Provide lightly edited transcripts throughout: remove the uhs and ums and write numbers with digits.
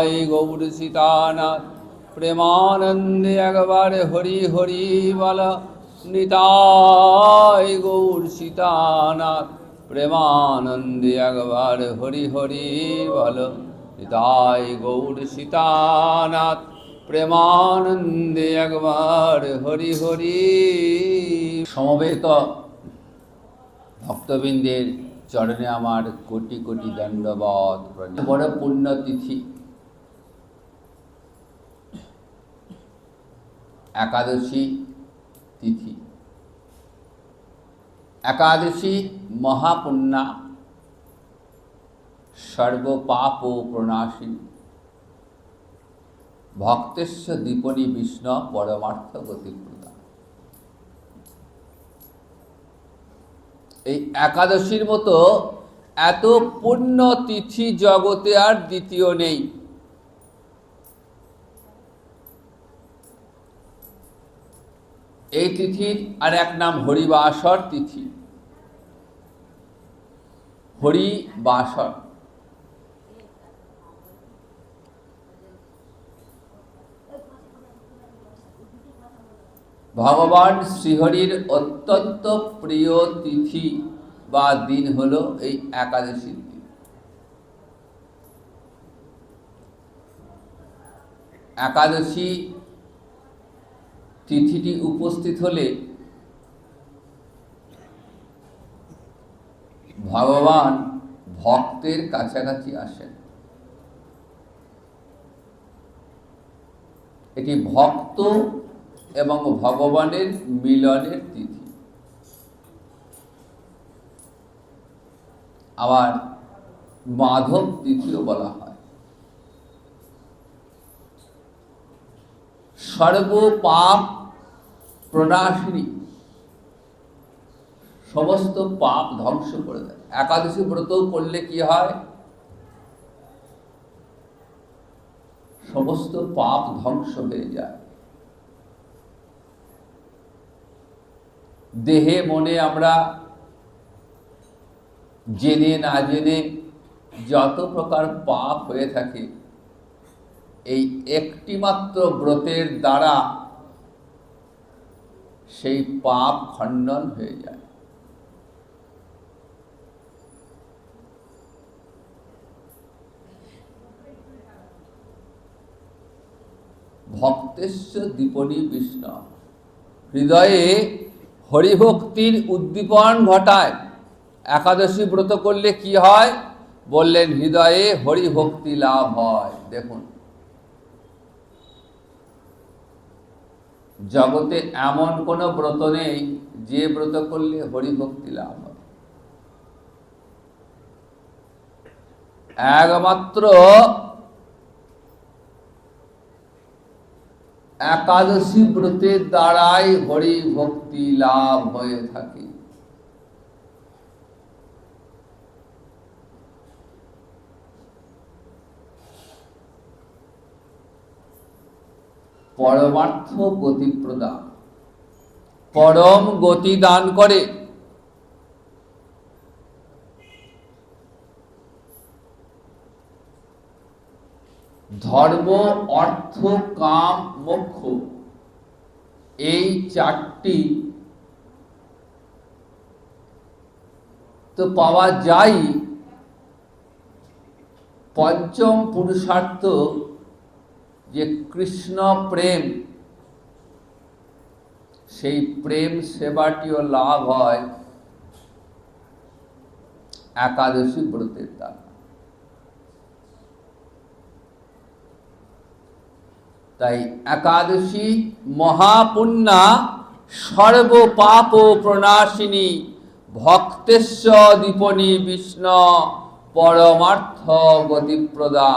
নিতাই গৌর সীতানাথ প্রেমানন্দে একবার হরি হরি বল। নিতাই গৌর সীতানাথ প্রেমানন্দে একবার হরি হরি বল। নিতাই গৌর সীতানাথ প্রেমানন্দে একবার হরি হরি। সমবেত ভক্তবৃন্দের চরণে আমার কোটি কোটি দণ্ডবত প্রণাম। বড় পুণ্যতিথি একাদশী তিথি। একাদশী মহাপুণ্যা সর্বপাপ প্রণাশিনী ভক্তেশ্ব দীপনী বিষ্ণু পরমার্থ গতিপ্রদা। এই একাদশীর মতো এত পুণ্য তিথি জগতে আর দ্বিতীয় নেই। এই তিথির আর এক নাম হরিবাসর তিথি। হরিবাসর ভগবান শ্রীহরির অত্যন্ত প্রিয় তিথি বা দিন হলো এই একাদশী দিন। একাদশী তিথিটি উপস্থিত হলে ভগবান ভক্তের কাছাকাছি আসেন। এটি ভক্ত এবং ভগবানের মিলনের তিথি। আবার মাধব তিথিও বলা হয়। সর্বপাপ প্রণাশিনী, সমস্ত পাপ ধ্বংস করে দেয়। একাদশী ব্রত করলে কি হয়? সমস্ত পাপ ধ্বংস হয়ে যায়। দেহে মনে আমরা জেনে না জেনে যত প্রকার পাপ হয়ে থাকে, এই একটি মাত্র ব্রতের দ্বারা সেই পাপ খণ্ডন হয়ে যায়। ভক্তেশ্ব দীপনী বিষ্ণু, হৃদয়ে হরিভক্তির উদ্দীপন ঘটায়। একাদশী ব্রত করলে কি হয় বললেন? হৃদয়ে হরিভক্তি লাভ হয়। দেখুন, জগতে এমন কোনো ব্রত নেই যে ব্রত করলে হরিভক্তি লাভ হয়। একমাত্র একাদশী ব্রতের দ্বারাই হরি ভক্তি লাভ হয়ে থাকে। পরমার্থ গতি প্রদান, পরম গতি দান করে। ধর্ম, অর্থ, কাম, মোক্ষ, এই চারটি তো পাওয়া যায়। পঞ্চম পুরুষার্থ যে কৃষ্ণ প্রেম, সেই প্রেম সেবাটিও লাভ হয় একাদশী ব্রতের দ্বারা। তাই একাদশী মহাপুণ্যা সর্বপাপ প্রণাশিনী ভক্তেশ্ব দীপনী বিষ্ণু পরমার্থ গতিপ্রদা।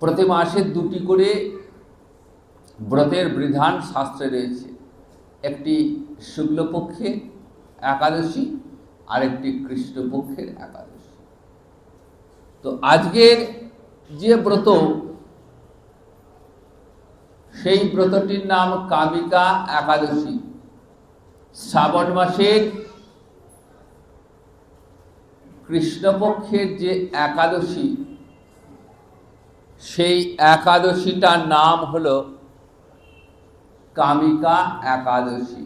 প্রতি মাসে দুটি করে ব্রতের বিধান শাস্ত্রে রয়েছে। একটি শুক্লপক্ষে একাদশী, আরেকটি কৃষ্ণপক্ষের একাদশী। তো আজকের যে ব্রত, সেই ব্রতটির নাম কামিকা একাদশী। শ্রাবণ মাসের কৃষ্ণপক্ষের যে একাদশী, সেই একাদশীটার নাম হলো কামিকা একাদশী।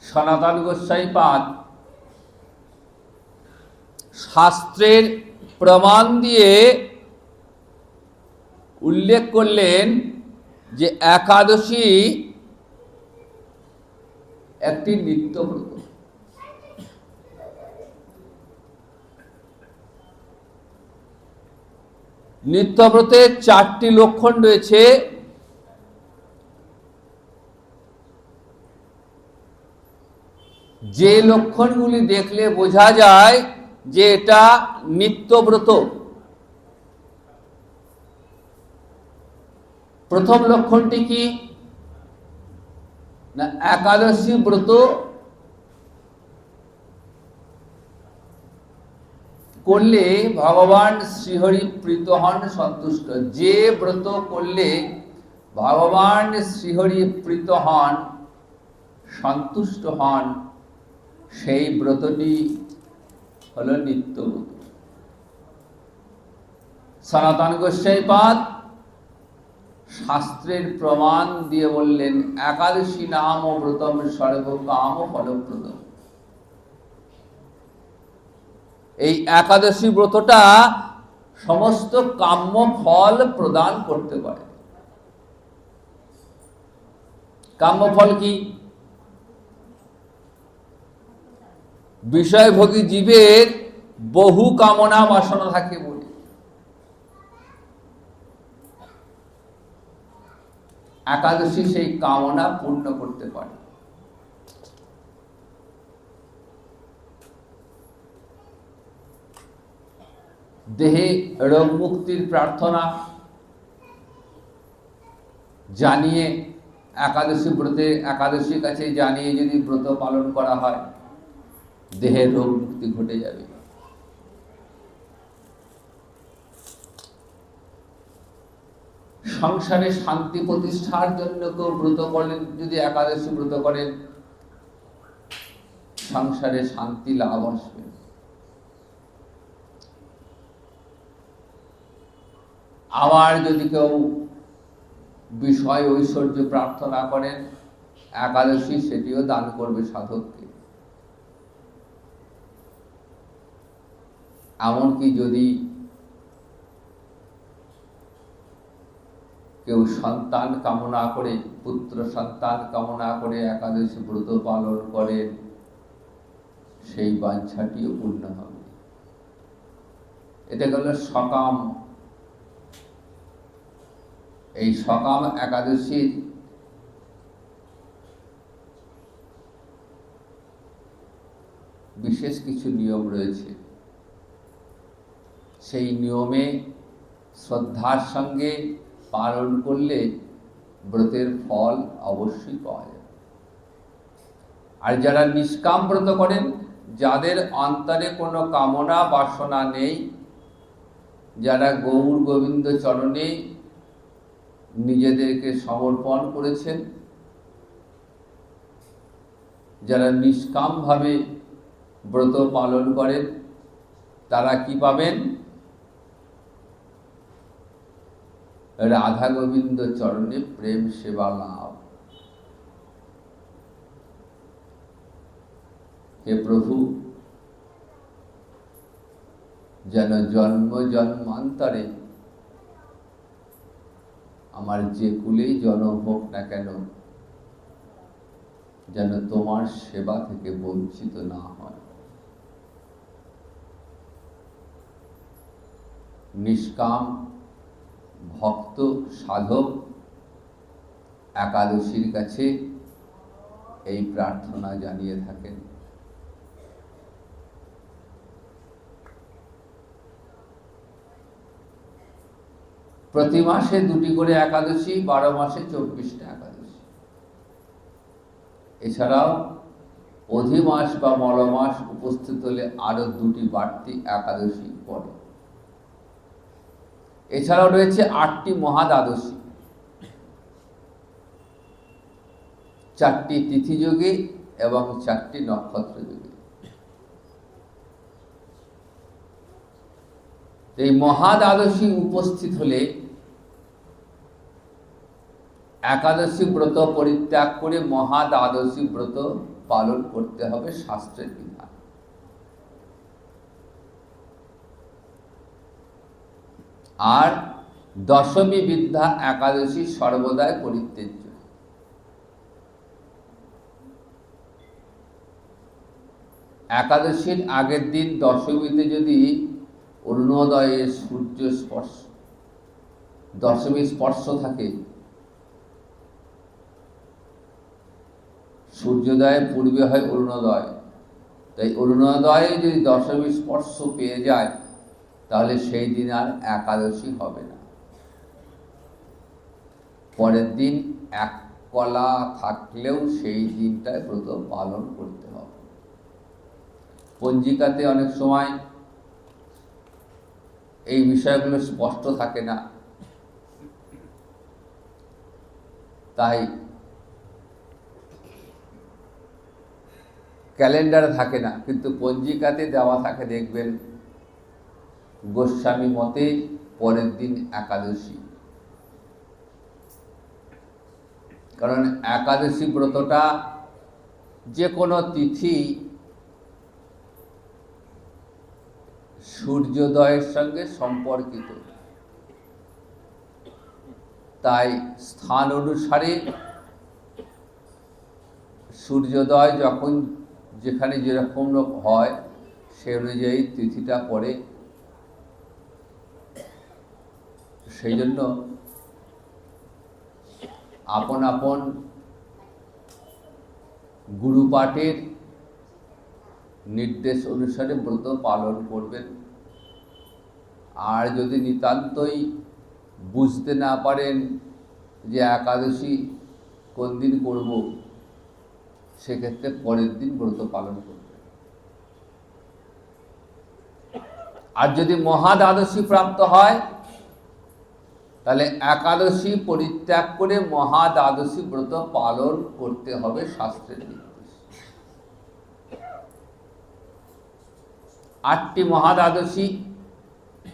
সনাতন গোস্বাইপাদ শাস্ত্রের প্রমাণ দিয়ে উল্লেখ করলেন যে একাদশী একটি নিত্যব্রত। নিত্যব্রতের 4টি লক্ষণ রয়েছে। যে লক্ষণগুলি দেখলে বোঝা যায় যে এটা নিত্যব্রত। প্রথম লক্ষণটি কি না, একাদশী ব্রত করলে ভগবান শ্রীহরি প্রীত হন, সন্তুষ্ট। যে ব্রত করলে ভগবান শ্রীহরি প্রীত হন, সন্তুষ্ট হন, সেই ব্রতটি হলো নিত্যব্রত। সনাতন গোস্বাইপাদ শাস্ত্রের প্রমাণ দিয়ে বললেন, একাদশী নাম ব্রতম সর্বকাম ফলপ্রদম। এই একাদশী ব্রতটা সমস্ত কাম্য ফল প্রদান করতে পারে। কাম্য ফল কি? বিষয়ভোগী জীবের বহু কামনা বাসনা থাকে বলে একাদশী সেই কামনা পূর্ণ করতে পারে। দেহে রোগ মুক্তির প্রার্থনা জানিয়ে একাদশী ব্রতে, একাদশীর কাছে জানিয়ে যদি ব্রত পালন করা হয়, দেহের রোগ মুক্তি ঘটে যাবে। সংসারে শান্তি প্রতিষ্ঠার জন্য কেউ ব্রত করলেন, যদি একাদশী ব্রত করেন, সংসারে শান্তি লাভ আসবে। আবার যদি কেউ বিষয় ঐশ্বর্য প্রার্থনা করেন, একাদশী সেটিও দান করবে সাধককে। এমনকি যদি কেউ সন্তান কামনা করে, পুত্র সন্তান কামনা করে একাদশী ব্রত পালন করেন, সেই বাঞ্ছাটিও পূর্ণ হবে। এটা গেল সকাম। এই সকাম একাদশীর বিশেষ কিছু নিয়ম রয়েছে। সেই নিয়মে শ্রদ্ধার সঙ্গে পালন করলে ব্রতের ফল অবশ্যই পাওয়া যাবে। আর যারা নিষ্কাম ব্রত করেন, যাদের অন্তরে কোনো কামনা বাসনা নেই, যারা গৌর গোবিন্দ চরণে নিজেদেরকে সমর্পণ করেছেন, যারা নিষ্কামভাবে ব্রত পালন করেন, তারা কি পাবেন? রাধা গোবিন্দ চরণে প্রেম সেবা লাভ। হে প্রভু, যেন জন্ম জন্মান্তরে আমার যে কুলেই জন্ম হোক না কেন, যেন তোমার সেবা থেকে বঞ্চিত না হয়। নিষ্কাম ভক্ত সাধক একাদশীর কাছে এই প্রার্থনা জানিয়ে থাকেন। প্রতি মাসে 2টি করে একাদশী, 12 মাসে 24টা একাদশী। এছাড়াও অধিমাস বা মলমাস উপস্থিত হলে আরো 2টি বাড়তি একাদশী পড়ে। এছাড়াও রয়েছে 8টি মহাদ্বাদশী, 4টি তিথিযোগে এবং 4টি নক্ষত্র যোগে। এই মহাদ্বাদশী উপস্থিত হলে একাদশী ব্রত পরিত্যাগ করে মহাদ্বাদশী ব্রত পালন করতে হবে, শাস্ত্রের বিধান। আর দশমী বিদ্যা একাদশী সর্বদাই পরিত্যাজ্য। একাদশীর আগের দিন দশমীতে যদি অরুণোদয়ে সূর্য স্পর্শ, দশমী স্পর্শ থাকে, সূর্যোদয়ের পূর্বে হয় অরুণোদয়, তাই অরুণোদয়ে যদি দশমী স্পর্শ পেয়ে যায় তাহলে সেই দিন আর একাদশী হবে না। পরের দিন এক কলা থাকলেও সেই দিনটায় ব্রত পালন করতে হবে। পঞ্জিকাতে অনেক সময় এই বিষয়গুলো স্পষ্ট থাকে না, তাই ক্যালেন্ডারে থাকে না, কিন্তু পঞ্জিকাতে দেওয়া থাকে। দেখবেন গোস্বামী মতে পরের দিন একাদশী, কারণ একাদশী ব্রতটা যে কোনো তিথি সূর্যোদয়ের সঙ্গে সম্পর্কিত, তাই স্থান অনুসারে সূর্যোদয় যখন যেখানে যেরকম হয় সে অনুযায়ী তিথিটা পড়ে। সেই জন্য আপন আপন গুরুপাঠের নির্দেশ অনুসারে ব্রত পালন করবেন। আর যদি নিতান্তই বুঝতে না পারেন যে একাদশী কোন দিন করব, সেক্ষেত্রে পরের দিন ব্রত পালন করবেন। আর যদি মহাদ্বাদশী প্রাপ্ত হয় তাহলে একাদশী পরিত্যাগ করে মহাদ্বাদশী ব্রত পালন করতে হবে, শাস্ত্রের নির্দেশ। 8টি মহাদ্বাদশী,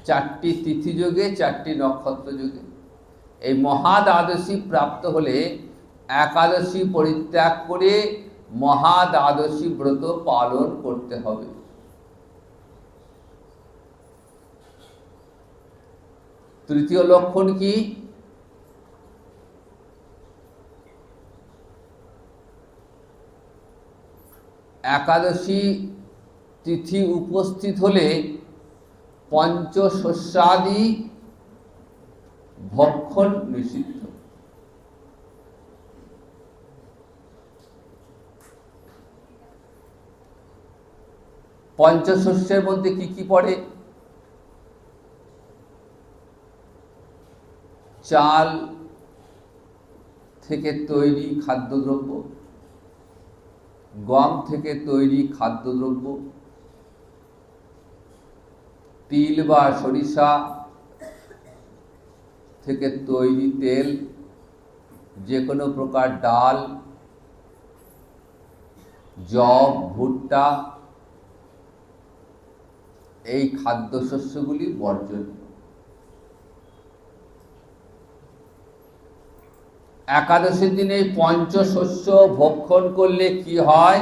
4টি তিথিযোগে, 4টি নক্ষত্র যোগে। এই মহাদ্বাদশী প্রাপ্ত হলে একাদশী পরিত্যাগ করে মহাদ্বাদশী ব্রত পালন করতে হবে। তৃতীয় লক্ষণ কি? একাদশী তিথি উপস্থিত হলে পঞ্চশস্যাদি ভক্ষণ নিষিদ্ধ। পঞ্চশস্যের মধ্যে কি কি পড়ে? চাল থেকে তৈরি খাদ্যদ্রব্য, গম থেকে তৈরি খাদ্যদ্রব্য, তিল বা সরিষা থেকে তৈরি তেল, যে কোনো প্রকার ডাল, যব, ভুট্টা, এই খাদ্যশস্যগুলি বর্জনীয়। একাদশীর দিনে এই পঞ্চশস্য ভক্ষণ করলে কি হয়?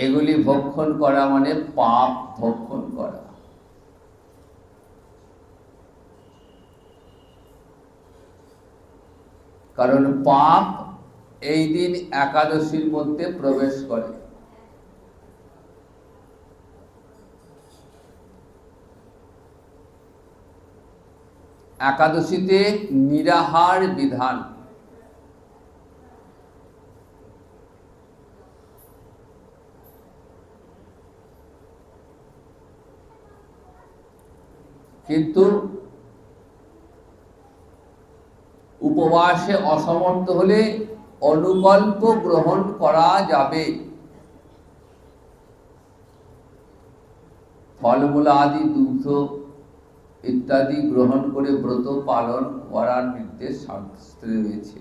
এগুলি ভক্ষণ করা মানে পাপ ভক্ষণ করা। কারণ পাপ এই দিন একাদশীর মধ্যে প্রবেশ করে। একাদশীতে নিরাহার বিধান। কিন্তু উপবাসে অসমর্থ হলে অনুকল্প গ্রহণ করা যাবে। ফলমূল আদি দুগ্ধ ইত্যাদি গ্রহণ করে ব্রত পালন করার নির্দেশ শাস্ত্রে রয়েছে।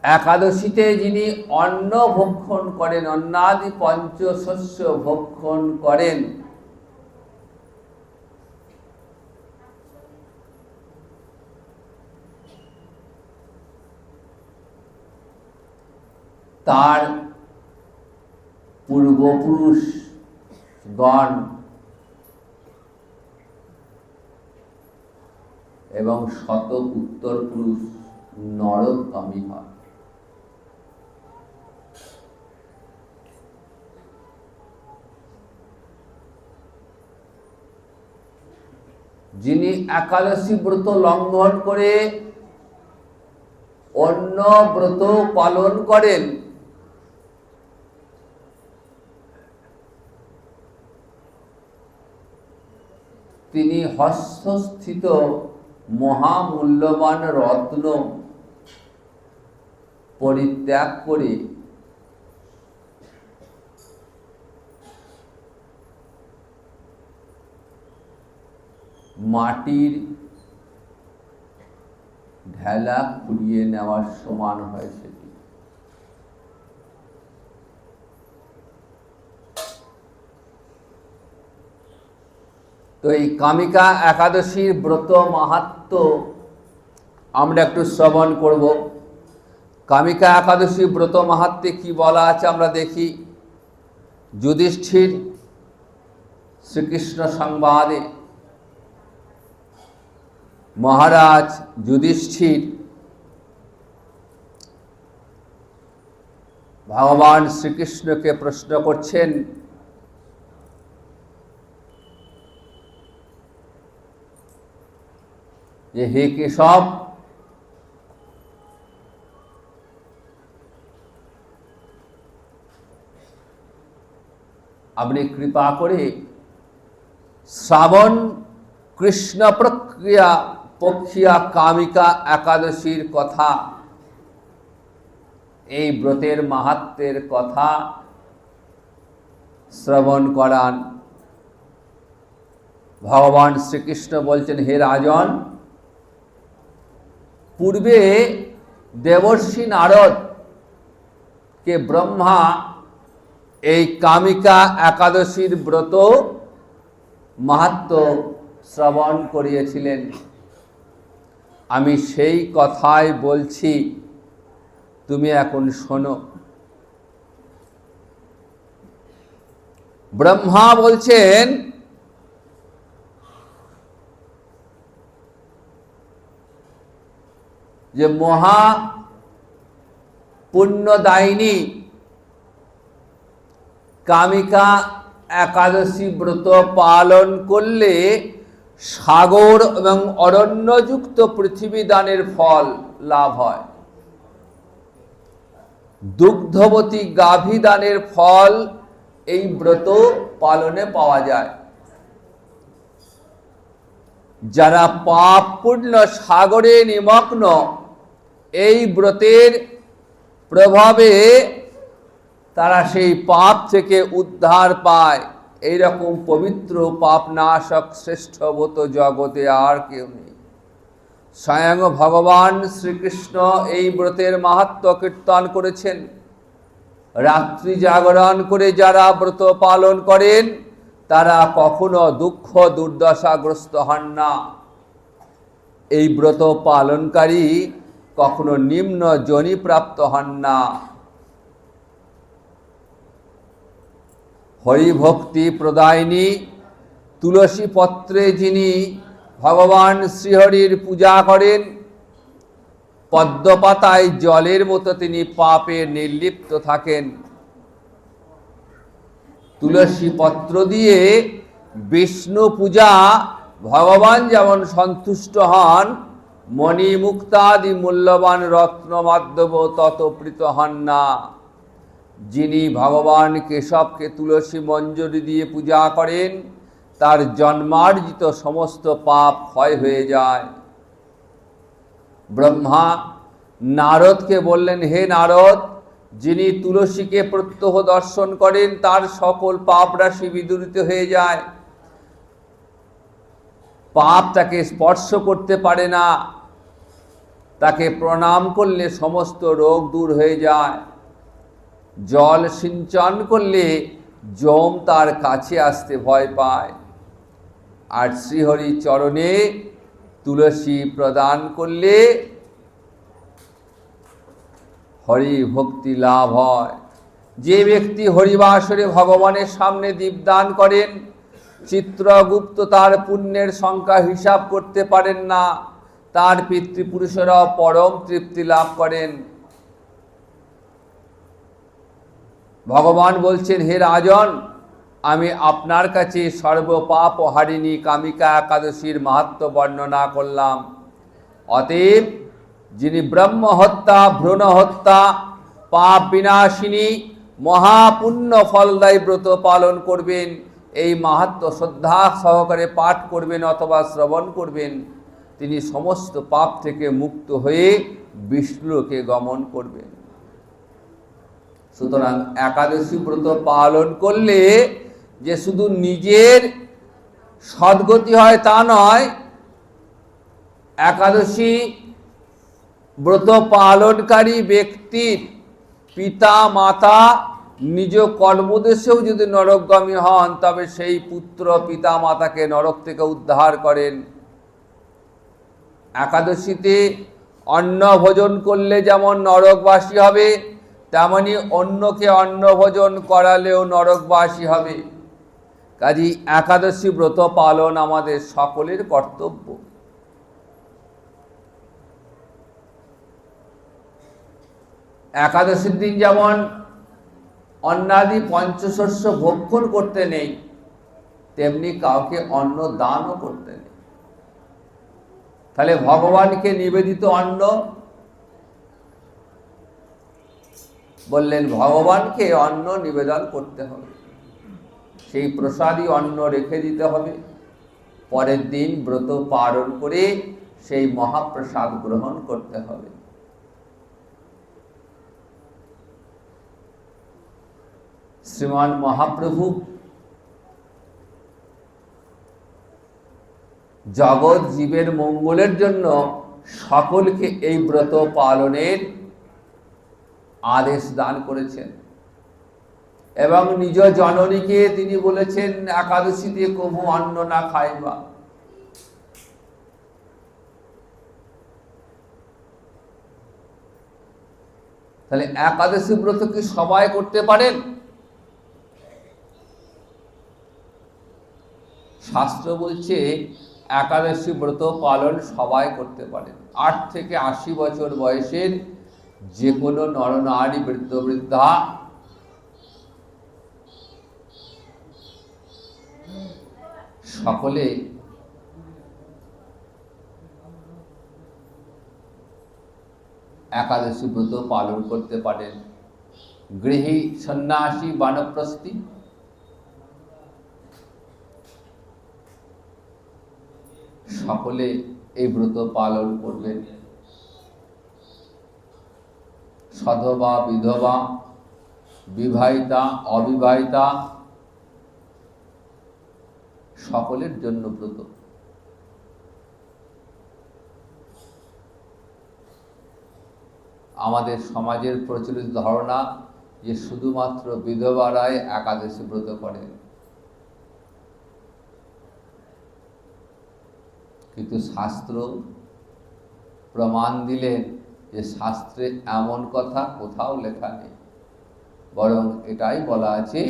একাদশীতে যিনি অন্ন ভক্ষণ করেন, অন্নাদি পঞ্চশস্য ভক্ষণ করেন, তার পূর্বপুরুষগণ এবং শত উত্তর পুরুষ নরকামী হয়। যিনি একাদশী ব্রত লঙ্ঘন করে অন্য ব্রত পালন করেন, তিনি হস্তস্থিত মহামূল্যবান রত্ন পরিত্যাগ করে মাটির ঢেলা কুড়িয়ে নেওয়ার সমান হয় সেটি। তো এই কামিকা একাদশীর ব্রত মাহাত্ম্য আমরা একটু শ্রবণ করব। কামিকা একাদশী ব্রত মাহাত্ম্যে কি বলা আছে আমরা দেখি। যুধিষ্ঠির শ্রীকৃষ্ণ সংবাদে মহারাজ যুধিষ্ঠির ভগবান শ্রীকৃষ্ণকে প্রশ্ন করছেন, যে হে কেশব, আপনি কৃপা করে শ্রাবণ কৃষ্ণ প্রক্রিয়া পক্ষিয়া কামিকা একাদশীর কথা, এই ব্রতের মাহাত্ম্যের কথা শ্রবণ করান। ভগবান শ্রীকৃষ্ণ বলছেন, হে রাজন, পূর্বে দেবর্ষি নারদ কে ব্রহ্মা এই কামিকা একাদশীর ব্রত মাহাত্ম্য শ্রবণ করিয়েছিলেন। আমি সেই কথাই বলছি, তুমি এখন শোনো। ব্রহ্মা বলছেন, যে মহা পুণ্যদায়িনী কামিকা একাদশী ব্রত পালন করলে সাগর এবং অরণ্যযুক্ত পৃথিবী দানের ফল লাভ হয়। দুগ্ধবতী গাভী দানের ফল এই ব্রত পালনে পাওয়া যায়। যারা পাপ পূর্ণ সাগরে নিমগ্ন, এই ব্রতের প্রভাবে তারা সেই পাপ থেকে উদ্ধার পায়। এইরকম পবিত্র পাপনাশক শ্রেষ্ঠ ব্রত জগতে আর কেউ নেই। স্বয়ং ভগবান শ্রীকৃষ্ণ এই ব্রতের মাহাত্ম্য কীর্তন করেছেন। রাত্রি জাগরণ করে যারা ব্রত পালন করেন, তারা কখনো দুঃখ দুর্দশাগ্রস্ত হন না। এই ব্রত পালনকারী কখনো নিম্ন যোনি প্রাপ্ত হন না। হরিভক্তি প্রদায়িনী তুলসী পত্রে যিনি ভগবান শ্রীহরির পূজা করেন, পদ্মপাতায় জলের মতো তিনি পাপে নির্লিপ্ত থাকেন। তুলসী পত্র দিয়ে বিষ্ণু পূজা ভগবান যেমন সন্তুষ্ট হন, মণি মুক্তাদি মূল্যবান রত্ন মাধ্যম তত প্রীত হন না। যিনি ভগবান কেশবকে তুলসী মঞ্জরি দিয়ে পূজা করেন, তার জন্মার্জিত সমস্ত পাপ ক্ষয় হয়ে যায়। ব্রহ্মা নারদকে বললেন, হে নারদ, যিনি তুলসীকে প্রত্যহ দর্শন করেন তার সকল পাপ রাশি বিদূরিত হয়ে যায়, পাপ তাকে স্পর্শ করতে পারে না, তাকে প্রণাম করলে সমস্ত রোগ দূর হয়ে যায়, জল সিঞ্চন করলে যম তার কাছে আসতে ভয় পায়, আর শ্রীহরি চরণে তুলসী প্রদান করলে হরি ভক্তি লাভ হয়। যে ব্যক্তি হরিবাসরে ভগবানের সামনে দীপদান করেন, চিত্রগুপ্ত তার পুণ্যের সংখ্যা হিসাব করতে পারেন না, তার পিতৃপুরুষেরা পরম তৃপ্তি লাভ করেন। ভগবান বলছেন, হে রাজন, আমি আপনার কাছে সর্বপাপ হারিণী কামিকা একাদশীর মাহাত্ম্য বর্ণনা করলাম। অতএব যিনি ব্রহ্ম হত্যা, ভ্রূণ হত্যা, পাপ বিনাশিনী মহাপুণ্য ফলদায়ী ব্রত পালন করবেন, এই মাহাত্ম্য শ্রদ্ধা সহকারে পাঠ করবেন অথবা শ্রবণ করবেন, তিনি সমস্ত পাপ থেকে মুক্ত হয়ে বিষ্ণুকে গমন করবেন। সুতরাং একাদশী ব্রত পালন করলে যে শুধু নিজের সদ্গতি হয় তা নয়, একাদশী ব্রত পালনকারী ব্যক্তির পিতা মাতা নিজ কর্মদেশেও যদি নরকগামী হন, তবে সেই পুত্র পিতা মাতাকে নরক থেকে উদ্ধার করেন। একাদশীতে অন্ন ভোজন করলে যেমন নরকবাসী হবে, তেমনি অন্যকে অন্ন ভোজন করালেও নরকবাসী হবে। কাজী একাদশী ব্রত পালন আমাদের সকলের কর্তব্য। একাদশীর দিন যেমন অন্নাদি পঞ্চশস্য ভক্ষণ করতে নেই, তেমনি কাউকে অন্ন দানও করতে নেই। তাহলে ভগবানকে নিবেদিত অন্ন, বললেন ভগবানকে অন্ন নিবেদন করতে হবে, সেই প্রসাদী অন্ন রেখে দিতে হবে, পরের দিন ব্রত পালন করে সেই মহাপ্রসাদ গ্রহণ করতে হবে। শ্রীমান মহাপ্রভু জগৎ জীবের মঙ্গলের জন্য সকলকে এই ব্রত পালনের আদেশ দান করেছেন এবং নিজ জননীকে তিনি বলেছেন, একাদশীতে কভু অন্ন না খাইবা। তাহলে একাদশী ব্রত কি সবাই করতে পারেন? শাস্ত্র বলছে একাদশী ব্রত পালন সবাই করতে পারেন। 8 থেকে 80 বছর বয়সের যে কোনো নরনারী, বৃদ্ধ বৃদ্ধা সকলে একাদশী ব্রত পালন করতে পারেন। গৃহী, সন্ন্যাসী, বানপ্রস্থী সকলে এই ব্রত পালন করবেন। সধবা, বিধবা, বিবাহিতা, অবিবাহিতা সকলের জন্য ব্রত। আমাদের সমাজের প্রচলিত ধারণা যে শুধুমাত্র বিধবারাই একাদশী ব্রত করেন, কিন্তু শাস্ত্র প্রমাণ দিলেন যে শাস্ত্রে এমন কথা কোথাও লেখা নেই, বরং এটাই বলা আছে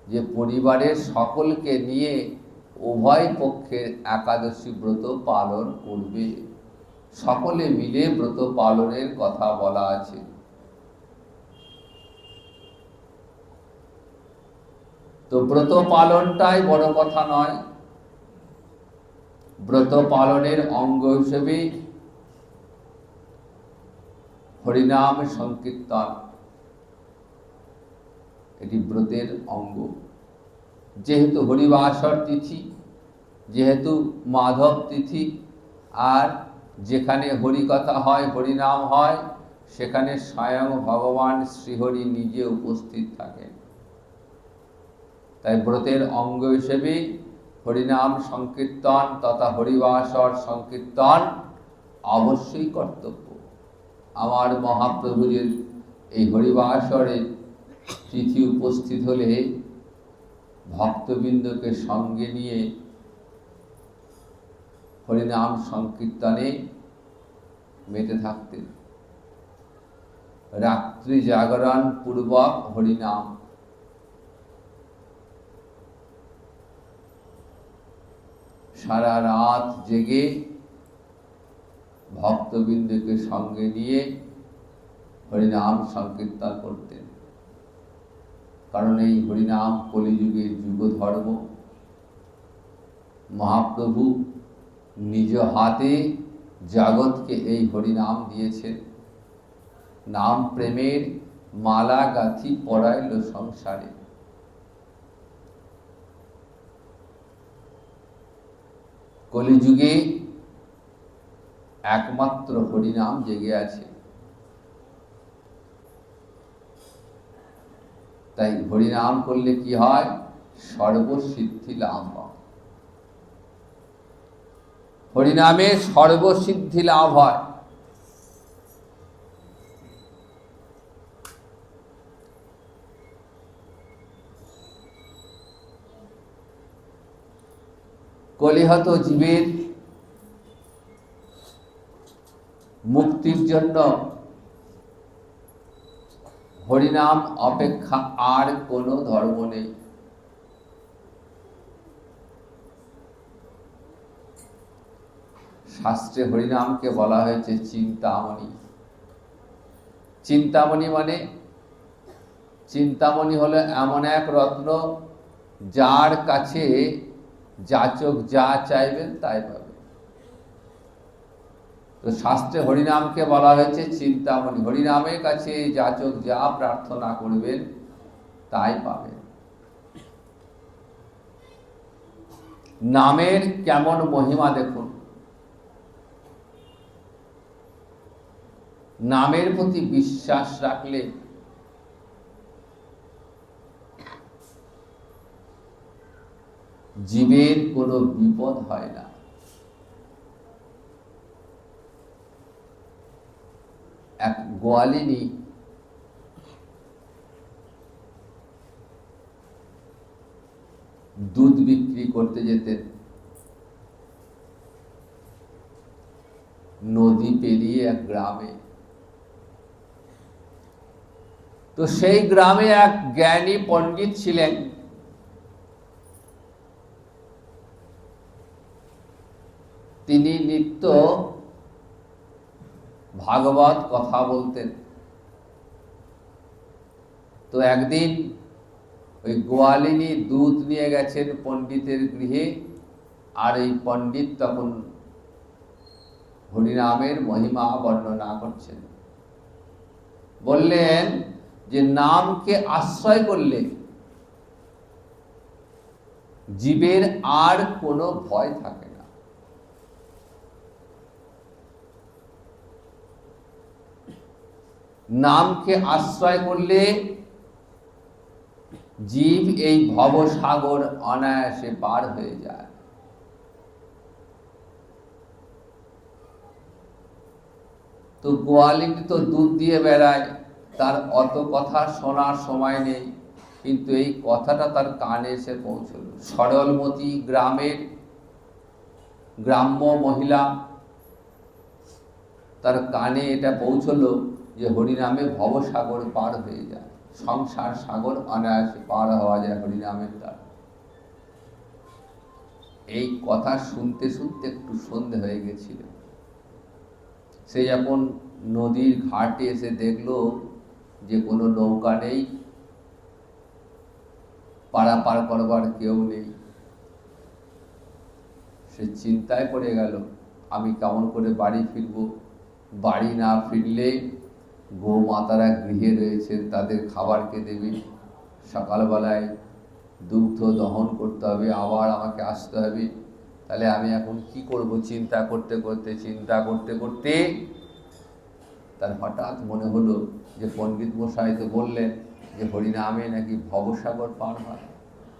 যে পরিবারের সকলকে নিয়ে উভয় পক্ষের একাদশী ব্রত পালন করবে, সকলে মিলে ব্রত পালনের কথা বলা আছে। তো ব্রত পালনটাই বড় কথা নয়, ব্রত পালনের অঙ্গ হিসেবে হরিনাম সংকীর্তন এটি ব্রতের অঙ্গ। যেহেতু হরিবাসর তিথি, যেহেতু মাধব তিথি, আর যেখানে হরিকথা হয়, হরিনাম হয়, সেখানে স্বয়ং ভগবান শ্রীহরি নিজে উপস্থিত থাকেন। তাই ব্রতের অঙ্গ হিসেবে হরিনাম সংকীর্তন তথা হরিবাসর সংকীর্তন অবশ্যই কর্তব্য। আমার মহাপ্রভুদের এই হরিবাসরে তিথি উপস্থিত হলে ভক্তবৃন্দকে সঙ্গে নিয়ে হরিনাম সংকীর্তনে মেতে থাকতেন। রাত্রি জাগরণ পূর্বক হরিনাম, সারা রাত জেগে ভক্তবৃন্দকে সঙ্গে নিয়ে হরিনাম সংকীর্তন করতেন। কারণ এই হরিনাম কলিযুগের যুগ ধর্ম। মহাপ্রভু নিজ হাতে জগৎকে এই হরিনাম দিয়েছেন। নাম প্রেমের মালা গাথি পরাইল সংসারে। কলিযুগে একমাত্র হরিনাম জেগে আছে। তাই হরিনাম করলে কি হয়? সর্বসিদ্ধি লাভ হয়। হরিনামে সর্বসিদ্ধি লাভ হয়। কলিহত জীবের মুক্তির জন্য হরিনাম অপেক্ষা আর কোনো ধর্ম নেই। শাস্ত্রে হরিনামকে বলা হয়েছে চিন্তামণি। চিন্তামণি মানে, চিন্তামণি হলো এমন এক রত্ন যার কাছে যাচক যা চাইবেন তাই পাবে। তো শাস্ত্রে হরিনামকে বলা হয়েছে চিন্তামণি। হরিনামের কাছে যাচক যা প্রার্থনা করবেন তাই পাবেন। নামের কেমন মহিমা দেখুন। নামের প্রতি বিশ্বাস রাখলে জীবের কোনো বিপদ হয় না। এক গোয়ালিনী দুধ বিক্রি করতে যেতেন। নদী পেরিয়ে এক গ্রামে। তো সেই গ্রামে এক জ্ঞানী পণ্ডিত ছিলেন। তিনি নিত্য ভাগবত কথা বলতেন। তো একদিন ওই গোয়ালিনী দুধ নিয়ে গেছেন পণ্ডিতের গৃহে। আর এই পণ্ডিত তখন হরিনামের মহিমা বর্ণনা করছেন। বললেন যে নামকে আশ্রয় করলে জীবের আর কোনো ভয় থাকে না। নামকে আশ্রয় করলে জীব এই ভবসাগর অনায়াসে পার হয়ে যায়। তো গোয়ালিনী তো দুধ দিয়ে বেড়ায়, তার অত কথা শোনার সময় নেই। কিন্তু এই কথাটা তার কানে এসে পৌঁছল। সরলমতি গ্রামের গ্রাম্য মহিলা, তার কানে এটা পৌঁছলো যে হরিনামে ভবসাগর পার হয়ে যায়, সংসার সাগর অনায়াসে পার হওয়া যায় হরিনামের দ্বারা। এই কথা শুনতে শুনতে একটু সন্ধে হয়ে গেছিল। সে যখন নদীর ঘাটে এসে দেখলো যে কোনো নৌকা নেই, পারাপার করবার কেউ নেই, সে চিন্তায় পড়ে গেল, আমি কেমন করে বাড়ি ফিরব। বাড়ি না ফিরলে গোমাতারা গৃহে রয়েছেন, তাদের খাবার কে দেবে। সকালবেলায় দুগ্ধ দহন করতে হবে, আবার আমাকে আসতে হবে। তাহলে আমি এখন কি করব? চিন্তা করতে করতে তার হঠাৎ মনে হলো যে পণ্ডিত মশাই তো বললেন যে হরিনামে নাকি ভবসাগর পার হয়,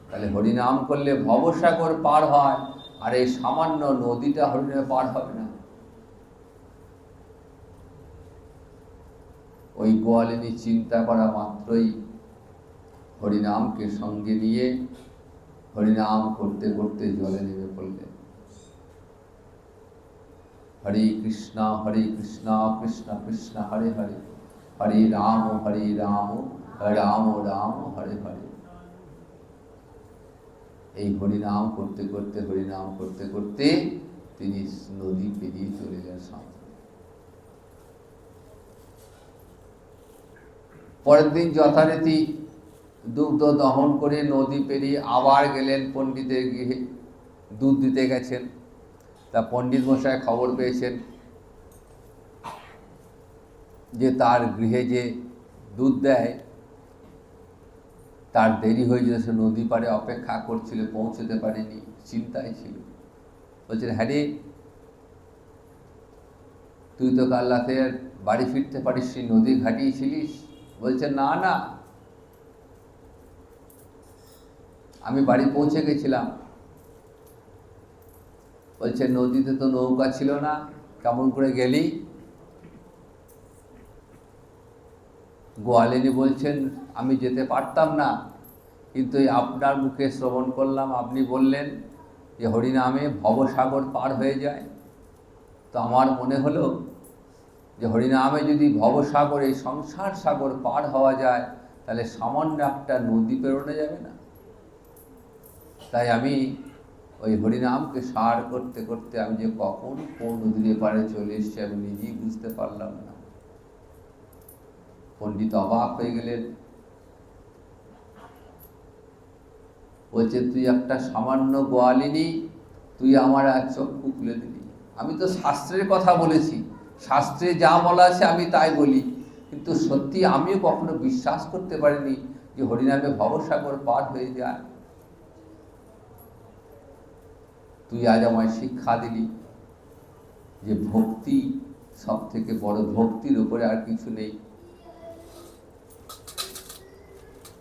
তাহলে হরিনাম করলে ভবসাগর পার হয়, আর এই সামান্য নদীটা হরিনামে পার হবে না। ওই গোয়ালিনী চিন্তা করা মাত্রই হরিনামকে সঙ্গে নিয়ে হরিনাম করতে করতে জলে নেমে পড়লেন। হরে কৃষ্ণ কৃষ্ণ কৃষ্ণ হরে হরে, হরে রাম রাম রাম হরে হরে। এই হরিনাম করতে করতে তিনি নদী পেরিয়ে চলে যান সাঁতরে। পরের দিন যথারীতি দুগ্ধ দহন করে নদী পেরিয়ে আবার গেলেন পণ্ডিতের গৃহে, দুধ দিতে গেছেন। তা পণ্ডিত মশাই খবর পেয়েছেন যে তার গৃহে যে দুধ দেয় তার দেরি হয়ে যেত, সে নদী পাড়ে অপেক্ষা করছিল, পৌঁছতে পারেনি, চিন্তায় ছিল। বলছেন, হ্যাঁ রে, তুই তো কাল রাতে বাড়ি ফিরতে পারিস, নদী ঘাটিয়ে ছিলিস? বলছে, না না, আমি বাড়ি পৌঁছে গেছিলাম। বলছে, নদীতে তো নৌকা ছিল না, কেমন করে গেলি? গোয়ালিনী বলছেন, আমি যেতে পারতাম না, কিন্তু আপনার মুখে শ্রবণ করলাম, আপনি বললেন যে হরিনামে ভবসাগর পার হয়ে যায়, তো আমার মনে হলো যে হরিনামে যদি ভবসাগর, এই সংসার সাগর পার হওয়া যায়, তাহলে সামান্য একটা নদী পেরোনো যাবে না। তাই আমি ওই হরিনামকে সার করতে করতে আমি যে কখন কোন নদীর এপারে চলে এসেছি আমি নিজেই বুঝতে পারলাম না। পণ্ডিত অবাক হয়ে গেলেন। বলছে, তুই একটা সামান্য গোয়ালিনী, তুই আমার আর চক্ষু খুলে দিলি। আমি তো শাস্ত্রের কথা বলেছি, শাস্ত্রে যা বলা আছে আমি তাই বলি, কিন্তু সত্যি আমিও কখনো বিশ্বাস করতে পারিনি যে হরিনামে ভবসাগর পার হয়ে যায়। তুই আজ আমায় শিক্ষা দিলি যে ভক্তি সব থেকে বড়, ভক্তির উপরে আর কিছু নেই।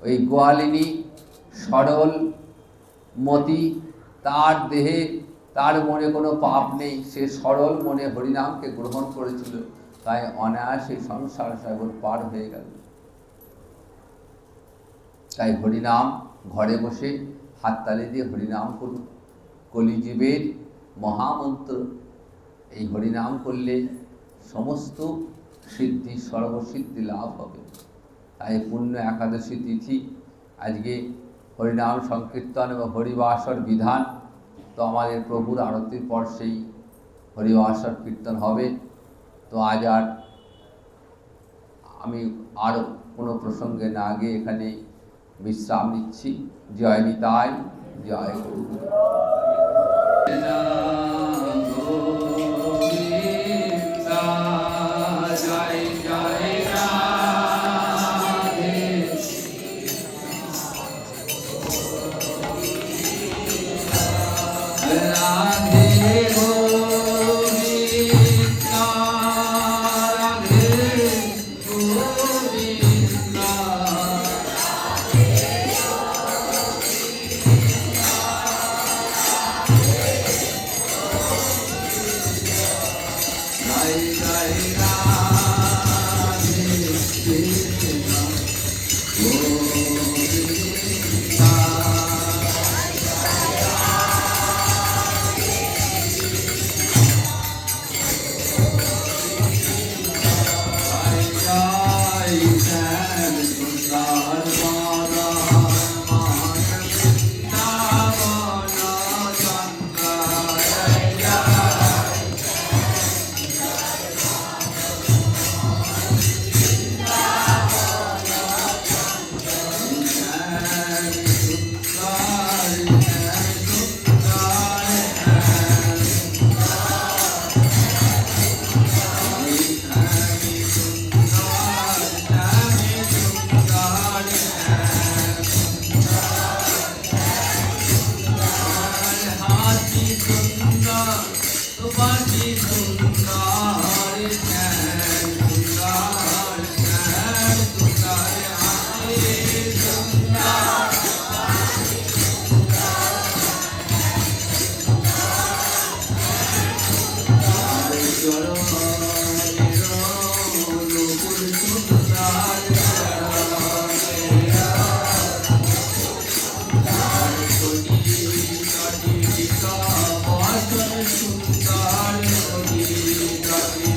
ওই গোয়ালিনী সরল মতি, তার দেহে তার মনে কোনো পাপ নেই, সে সরল মনে হরিনামকে গ্রহণ করেছিল, তাই অনায়াসে সংসার সাগর পার হয়ে গেল। তাই হরিনাম ঘরে বসে হাততালি দিয়ে হরিনাম করুন, কলিজীবের মহামন্ত্র। এই হরিনাম করলে সমস্ত সিদ্ধি, সর্বসিদ্ধি লাভ হবে। তাই পুণ্য একাদশী তিথি আজকে হরিনাম সংকীর্তন এবং হরিবাসর বিধান। তো আমাদের প্রভুর আরতির পর সেই হরিবাসর কীর্তন হবে। তো আজ আর আমি আর কোনো প্রসঙ্গে না গিয়ে এখানে বিশ্রাম নিচ্ছি। জয় নিতাই, জয় গুরু। উন্নতি